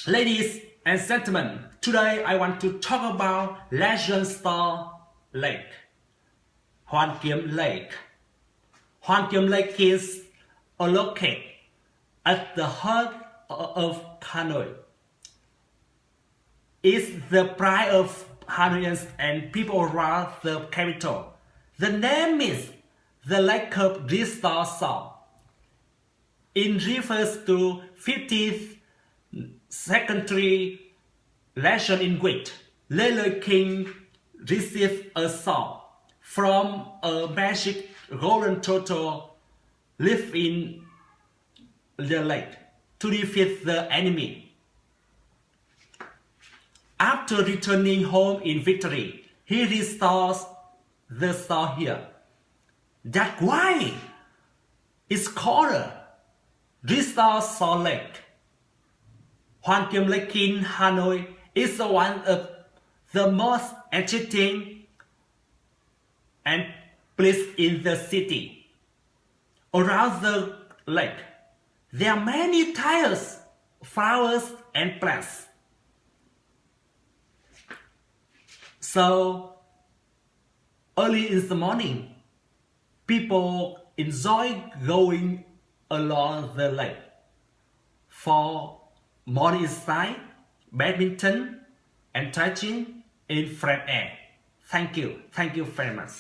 Ladies and gentlemen, today I want to talk about Legend Star Lake, Hoan Kiem Lake. Hoan Kiem Lake is located at the heart of Hanoi. It's the pride of Hanoians and people around the capital. The name is the Lake of Crystal Salt. It refers to 50th century legend in which Lele King received a song from a magic golden turtle live in the lake to defeat the enemy. After returning home in victory, he restores the star here. That's why it's called Crystal Salt Lake. Hoan Kiem Lake in Hanoi is one of the most enchanting and place in the city. Around the lake, there are many tiles, flowers, and plants. So, early in the morning, people enjoy going along the lake for morning exercise, badminton, and touching in fresh air. Thank you very much.